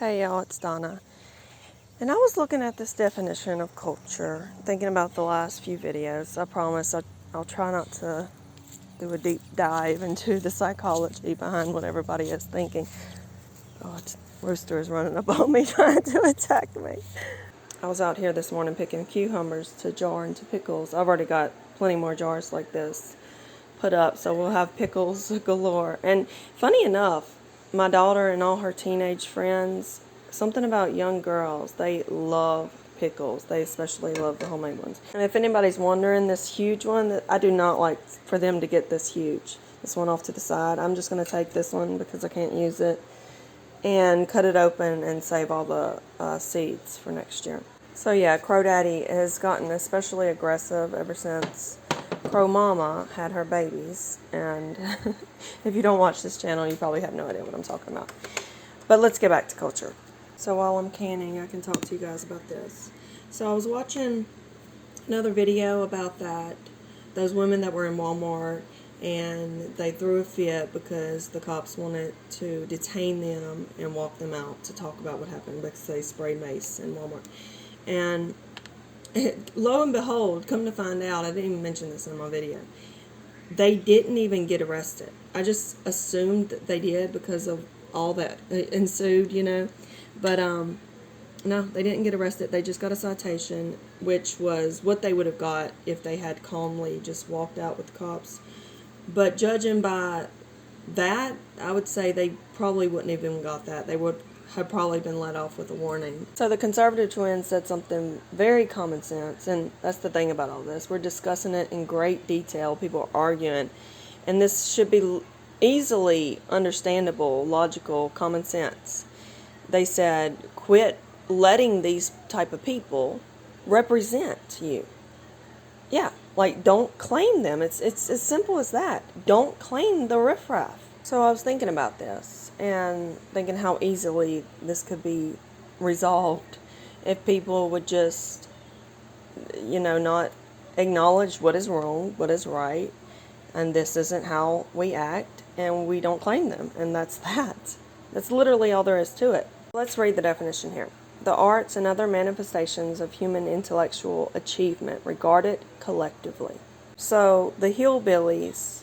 Hey y'all, it's Donna. And I was looking at this definition of culture, thinking about the last few videos. I promise I'll try not to do a deep dive into the psychology behind what everybody is thinking. Oh, Rooster is running up on me trying to attack me. I was out here this morning picking cucumbers to jar into pickles. I've already got plenty more jars like this put up, so we'll have pickles galore. And funny enough, my daughter and all her teenage friends, something about young girls, they love pickles. They especially love the homemade ones. And if anybody's wondering, this huge one, I do not like for them to get this huge. This one off to the side. I'm just going to take this one because I can't use it and cut it open and save all the seeds for next year. So yeah, Crow Daddy has gotten especially aggressive ever since Crow Mama had her babies, and if you don't watch this channel, you probably have no idea what I'm talking about. But let's get back to culture. So while I'm canning, I can talk to you guys about this. So I was watching another video about those women that were in Walmart, and they threw a fit because the cops wanted to detain them and walk them out to talk about what happened because they sprayed mace in Walmart. And lo and behold, come to find out, I didn't even mention this in my video, they didn't even get arrested. I just assumed that they did because of all that ensued, But no, they didn't get arrested. They just got a citation, which was what they would have got if they had calmly just walked out with the cops. But judging by that, I would say they probably wouldn't have even got that. They would have probably been let off with a warning. So the conservative twins said something very common sense, and that's the thing about all this. We're discussing it in great detail. People are arguing, and this should be easily understandable, logical, common sense. They said, quit letting these type of people represent you. Yeah, like don't claim them. It's as simple as that. Don't claim the riffraff. So I was thinking about this and thinking how easily this could be resolved if people would just, not acknowledge what is wrong, what is right, and this isn't how we act, and we don't claim them, and that's that. That's literally all there is to it. Let's read the definition here. The arts and other manifestations of human intellectual achievement regarded collectively. So the hillbillies,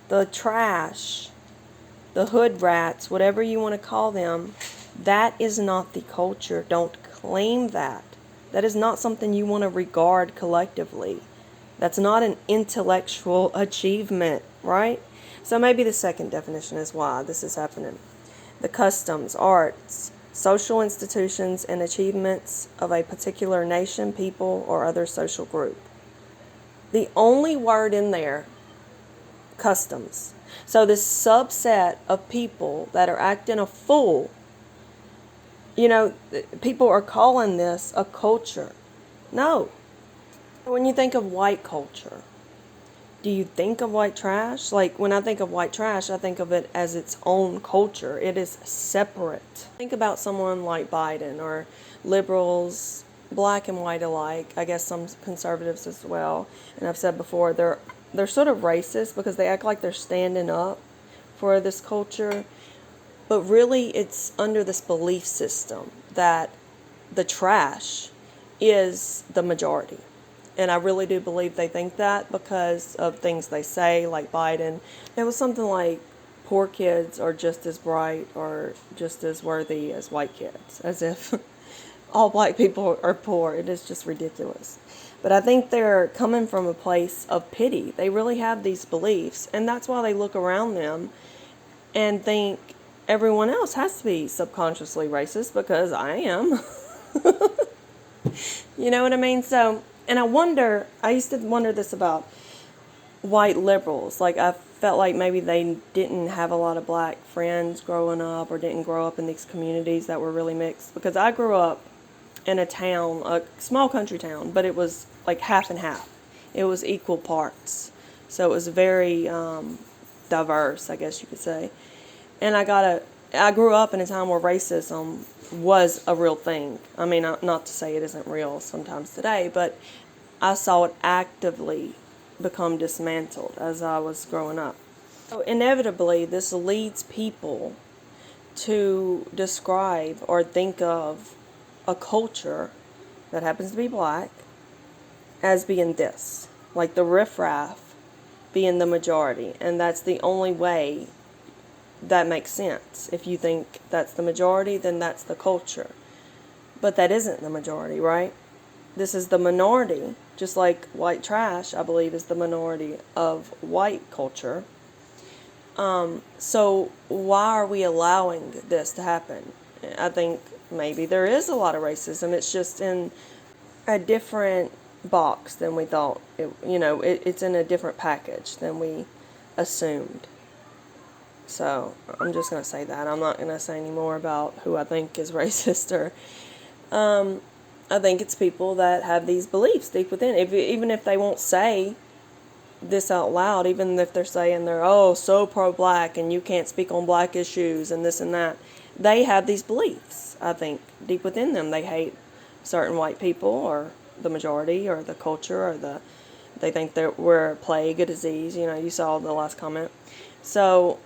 the trash, the hood rats, whatever you want to call them, that is not the culture. Don't claim that. That is not something you want to regard collectively. That's not an intellectual achievement, right? So maybe the second definition is why this is happening. The customs, arts, social institutions, and achievements of a particular nation, people, or other social group. The only word in there, customs. So this subset of people that are acting a fool, people are calling this a culture. No. When you think of white culture, do you think of white trash? Like when I think of white trash, I think of it as its own culture. It is separate. Think about someone like Biden or liberals, black and white alike. I guess some conservatives as well. And I've said before, they're sort of racist because they act like they're standing up for this culture. But really, it's under this belief system that the trash is the majority. And I really do believe they think that because of things they say, like Biden. It was something like poor kids are just as bright or just as worthy as white kids, as if all black people are poor. It is just ridiculous. But I think they're coming from a place of pity. They really have these beliefs, and that's why they look around them and think everyone else has to be subconsciously racist because I am. You know what I mean? So, and I used to wonder this about white liberals. Like, I felt like maybe they didn't have a lot of black friends growing up or didn't grow up in these communities that were really mixed. Because I grew up in a town, a small country town, but it was like half and half. It was equal parts. So it was very diverse, I guess you could say. And I grew up in a time where racism was a real thing. I mean, not to say it isn't real sometimes today, but I saw it actively become dismantled as I was growing up. So inevitably, this leads people to describe or think of a culture that happens to be black as being this, like the riffraff being the majority, and that's the only way that makes sense. If you think that's the majority, then that's the culture. But that isn't the majority, right? This is the minority, just like white trash, I believe, is the minority of white culture. So why are we allowing this to happen? I think maybe there is a lot of racism. It's just in a different box than we thought. It's in a different package than we assumed. So I'm just going to say that. I'm not going to say any more about who I think is racist or... I think it's people that have these beliefs deep within. Even if they won't say this out loud, even if they're saying they're so pro-black and you can't speak on black issues and this and that, they have these beliefs. I think deep within them they hate certain white people or the majority or the culture or they think that we're a plague, a disease. You saw the last comment. So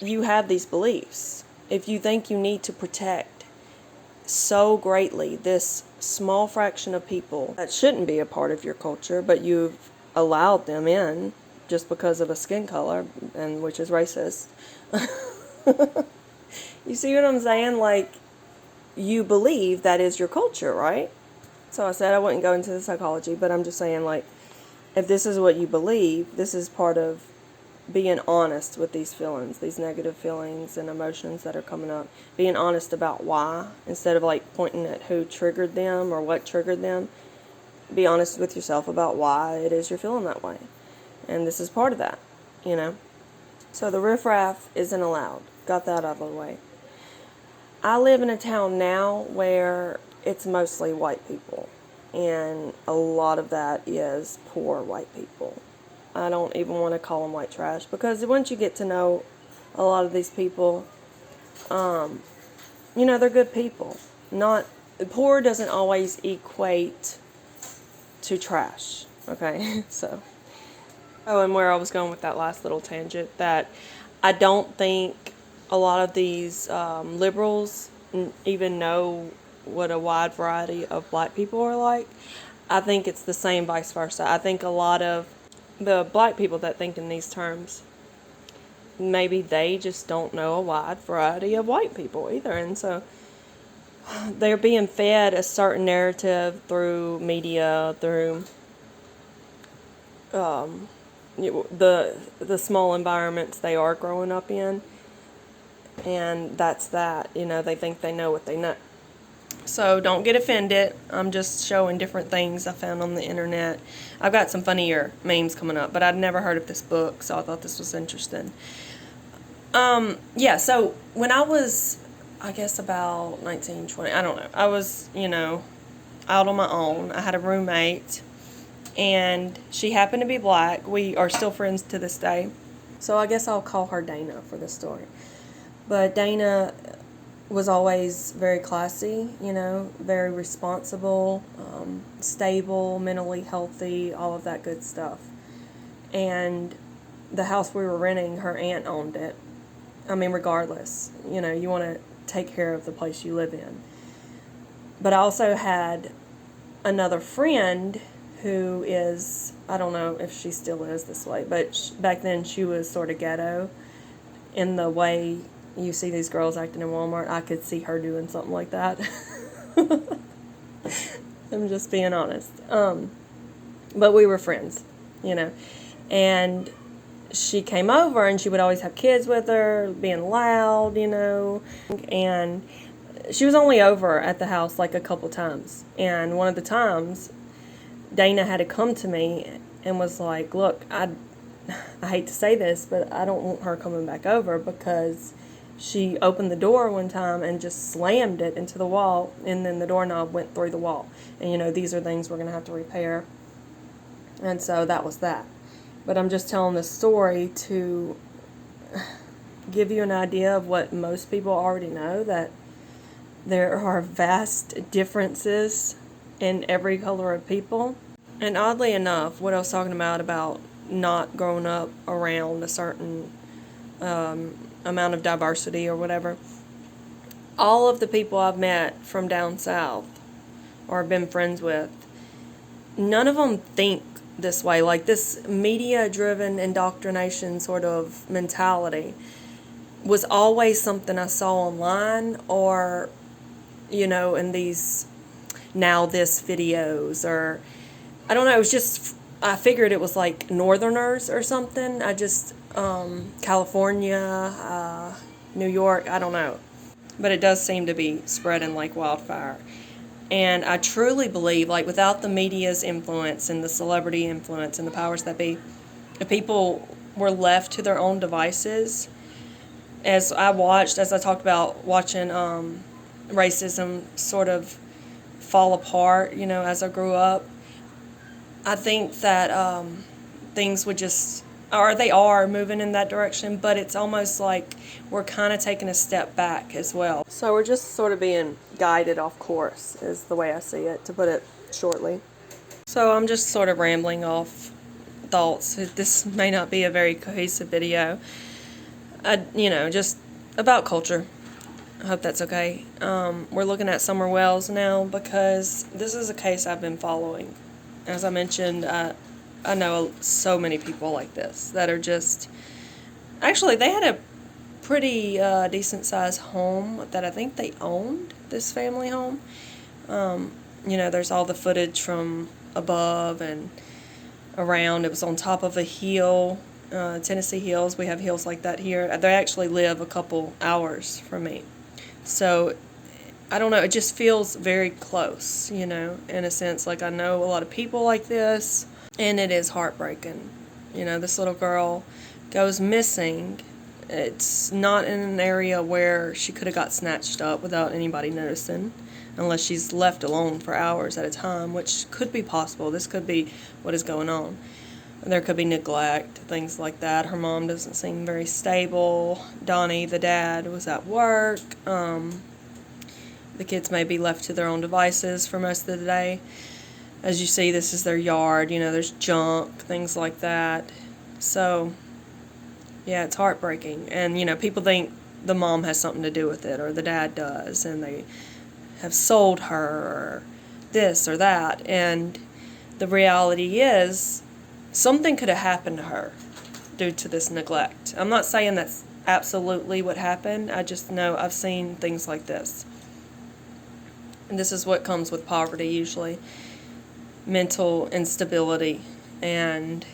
you have these beliefs. If you think you need to protect so greatly this small fraction of people that shouldn't be a part of your culture, but you've allowed them in just because of a skin color, and which is racist. You see what I'm saying? Like, you believe that is your culture, right? So I said I wouldn't go into the psychology, but I'm just saying, like, if this is what you believe, this is part of being honest with these feelings, these negative feelings and emotions that are coming up. Being honest about why, instead of like pointing at who triggered them or what triggered them. Be honest with yourself about why it is you're feeling that way. And this is part of that, So the riffraff isn't allowed. Got that out of the way. I live in a town now where it's mostly white people. And a lot of that is poor white people. I don't even want to call them white trash, because once you get to know a lot of these people, they're good people. Poor doesn't always equate to trash, okay? So, and where I was going with that last little tangent, that I don't think a lot of these liberals even know what a wide variety of black people are like. I think it's the same vice versa. I think a lot of the black people that think in these terms, maybe they just don't know a wide variety of white people either. And so they're being fed a certain narrative through media, through the small environments they are growing up in. And that's that. They think they know what they know. So don't get offended. I'm just showing different things I found on the internet. I've got some funnier memes coming up, but I'd never heard of this book, so I thought this was interesting. So when I was, I guess about 19, 20, I don't know. I was, out on my own. I had a roommate, and she happened to be black. We are still friends to this day. So I guess I'll call her Dana for this story. But Dana was always very classy, very responsible, stable, mentally healthy, all of that good stuff. And the house we were renting, her aunt owned it. I mean, regardless, you want to take care of the place you live in. But I also had another friend who is, I don't know if she still is this way, but back then she was sort of ghetto in the way you see these girls acting in Walmart. I could see her doing something like that. I'm just being honest. But we were friends, and she came over and she would always have kids with her, being loud, and she was only over at the house like a couple times. And one of the times, Dana had to come to me and was like, look, I hate to say this, but I don't want her coming back over, because she opened the door one time and just slammed it into the wall, and then the doorknob went through the wall. And, these are things we're going to have to repair. And so that was that. But I'm just telling this story to give you an idea of what most people already know, that there are vast differences in every color of people. And oddly enough, what I was talking about not growing up around a certain amount of diversity or whatever. All of the people I've met from down south or been friends with, none of them think this way. Like this media-driven indoctrination sort of mentality was always something I saw online or, in these Now This videos, or I don't know, it was just, I figured it was like Northerners or something. California, New York, I don't know. But it does seem to be spreading like wildfire. And I truly believe, like, without the media's influence and the celebrity influence and the powers that be, if people were left to their own devices, as I talked about watching racism sort of fall apart, as I grew up, I think that things would just, or they are moving in that direction, but it's almost like we're kind of taking a step back as well. So we're just sort of being guided off course, is the way I see it, to put it shortly. So I'm just sort of rambling off thoughts. This may not be a very cohesive video. Just about culture. I hope that's okay. We're looking at Summer Wells now because this is a case I've been following. As I mentioned, I know so many people like this that are just... Actually, they had a pretty decent-sized home that I think they owned, this family home. There's all the footage from above and around. It was on top of a hill, Tennessee hills. We have hills like that here. They actually live a couple hours from me. So, I don't know, it just feels very close, in a sense. Like, I know a lot of people like this, and it is heartbreaking. This little girl goes missing. It's not in an area where she could have got snatched up without anybody noticing, unless she's left alone for hours at a time, which could be possible. This could be what is going on. There could be neglect, things like that. Her mom doesn't seem very stable. Donnie, the dad, was at work. The kids may be left to their own devices for most of the day. As you see, this is their yard. There's junk, things like that. So, yeah, it's heartbreaking. And, people think the mom has something to do with it, or the dad does, and they have sold her, or this or that. And the reality is, something could have happened to her due to this neglect. I'm not saying that's absolutely what happened. I just know I've seen things like this. And this is what comes with poverty usually. Mental instability. And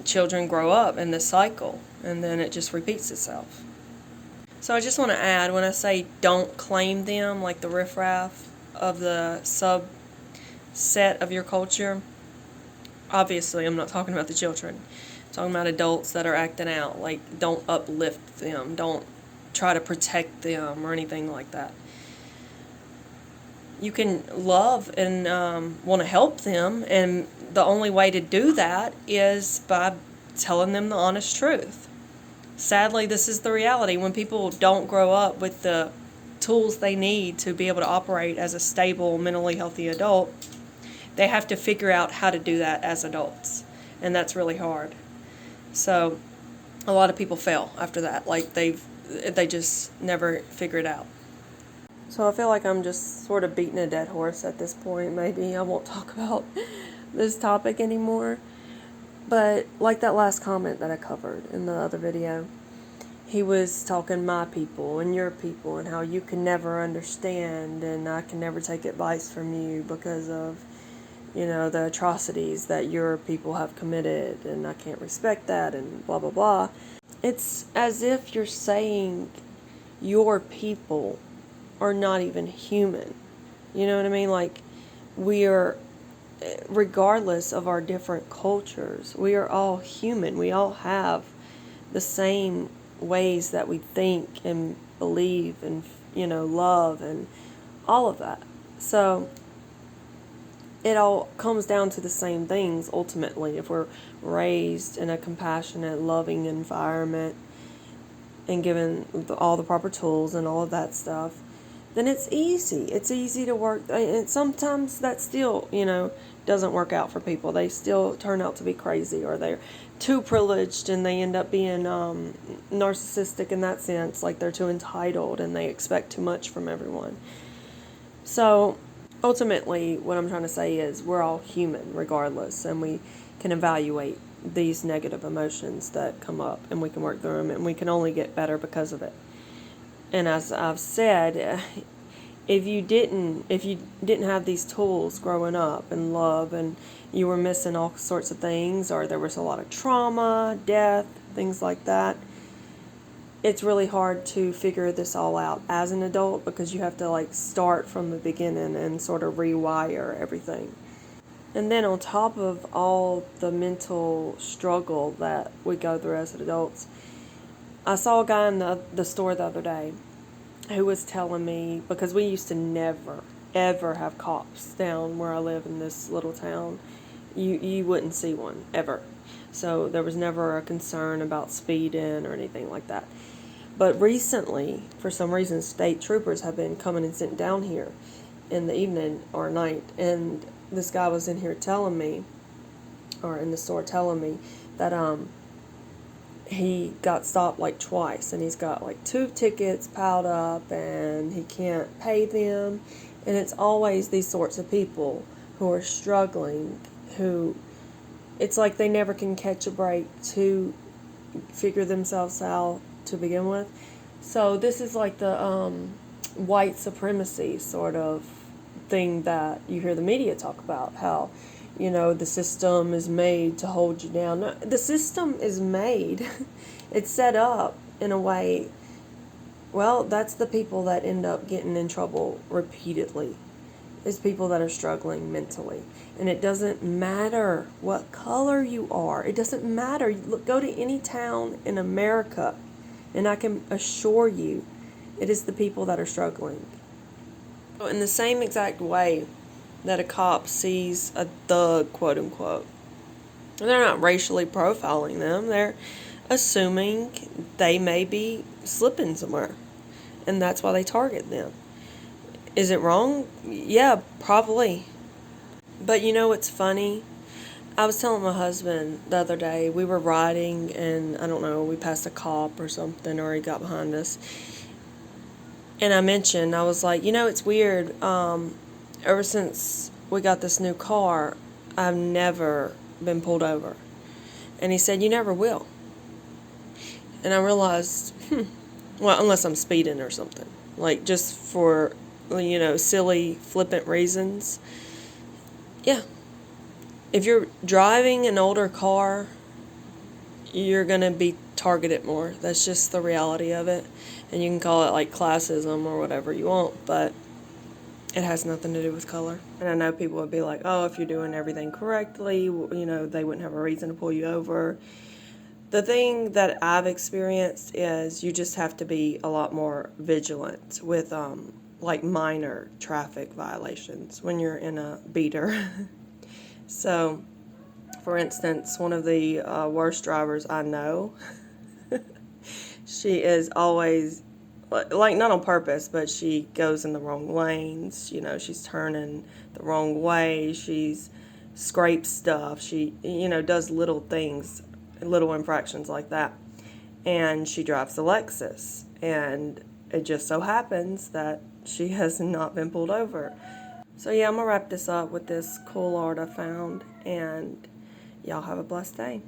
children grow up in this cycle. And then it just repeats itself. So I just want to add, when I say don't claim them, like the riffraff of the subset of your culture, obviously I'm not talking about the children. I'm talking about adults that are acting out. Like, don't uplift them. Don't try to protect them or anything like that. You can love and want to help them, and the only way to do that is by telling them the honest truth. Sadly, this is the reality. When people don't grow up with the tools they need to be able to operate as a stable, mentally healthy adult, they have to figure out how to do that as adults, and that's really hard. So a lot of people fail after that. Like, they just never figure it out. So I feel like I'm just sort of beating a dead horse at this point. Maybe I won't talk about this topic anymore. But like that last comment that I covered in the other video, he was talking my people and your people and how you can never understand and I can never take advice from you because of, the atrocities that your people have committed and I can't respect that and blah, blah, blah. It's as if you're saying your people are not even human. You know what I mean? Like, we are, regardless of our different cultures, we are all human. We all have the same ways that we think and believe and, love and all of that. So it all comes down to the same things ultimately. If we're raised in a compassionate, loving environment and given all the proper tools and all of that stuff, then it's easy. It's easy to work. And sometimes that still, doesn't work out for people. They still turn out to be crazy, or they're too privileged and they end up being narcissistic in that sense, like they're too entitled and they expect too much from everyone. So ultimately, what I'm trying to say is we're all human regardless, and we can evaluate these negative emotions that come up, and we can work through them, and we can only get better because of it. And as I've said, if you didn't have these tools growing up and love, and you were missing all sorts of things, or there was a lot of trauma, death, things like that, it's really hard to figure this all out as an adult, because you have to like start from the beginning and sort of rewire everything. And then on top of all the mental struggle that we go through as adults, I saw a guy in the store the other day who was telling me, because we used to never, ever have cops down where I live in this little town. You wouldn't see one, ever. So there was never a concern about speeding or anything like that. But recently, for some reason, state troopers have been coming and sitting down here in the evening or night. And this guy was in here telling me, or in the store telling me, that he got stopped like twice, and he's got like 2 tickets piled up, and he can't pay them. And it's always these sorts of people who are struggling, who it's like they never can catch a break to figure themselves out to begin with. So this is like the white supremacy sort of thing that you hear the media talk about, how, you know, the system is made to hold you down. No, the system is made, it's set up in a way, well, that's the people that end up getting in trouble repeatedly, is people that are struggling mentally. And it doesn't matter what color you are. It doesn't matter. Look, go to any town in America, and I can assure you, it is the people that are struggling. In the same exact way that a cop sees a thug, quote unquote, they're not racially profiling them. They're assuming they may be slipping somewhere, and that's why they target them. Is it wrong? Yeah, probably. But you know what's funny? I was telling my husband the other day, we were riding, and I don't know, we passed a cop or something, or he got behind us. And I mentioned, I was like, you know, it's weird. Ever since we got this new car, I've never been pulled over. And he said, you never will. And I realized, well, unless I'm speeding or something, like just for, you know, silly, flippant reasons. Yeah. If you're driving an older car, you're going to be targeted more. That's just the reality of it. And you can call it like classism or whatever you want, but it has nothing to do with color. And I know people would be like, oh, if you're doing everything correctly, you know, they wouldn't have a reason to pull you over. The thing that I've experienced is you just have to be a lot more vigilant with like minor traffic violations when you're in a beater. So, for instance, one of the worst drivers I know, she is always, like, not on purpose, but she goes in the wrong lanes. You know, she's turning the wrong way. She's scrapes stuff. She, you know, does little things, little infractions like that. And she drives a Lexus. And it just so happens that she has not been pulled over. So yeah, I'm going to wrap this up with this cool art I found, and y'all have a blessed day.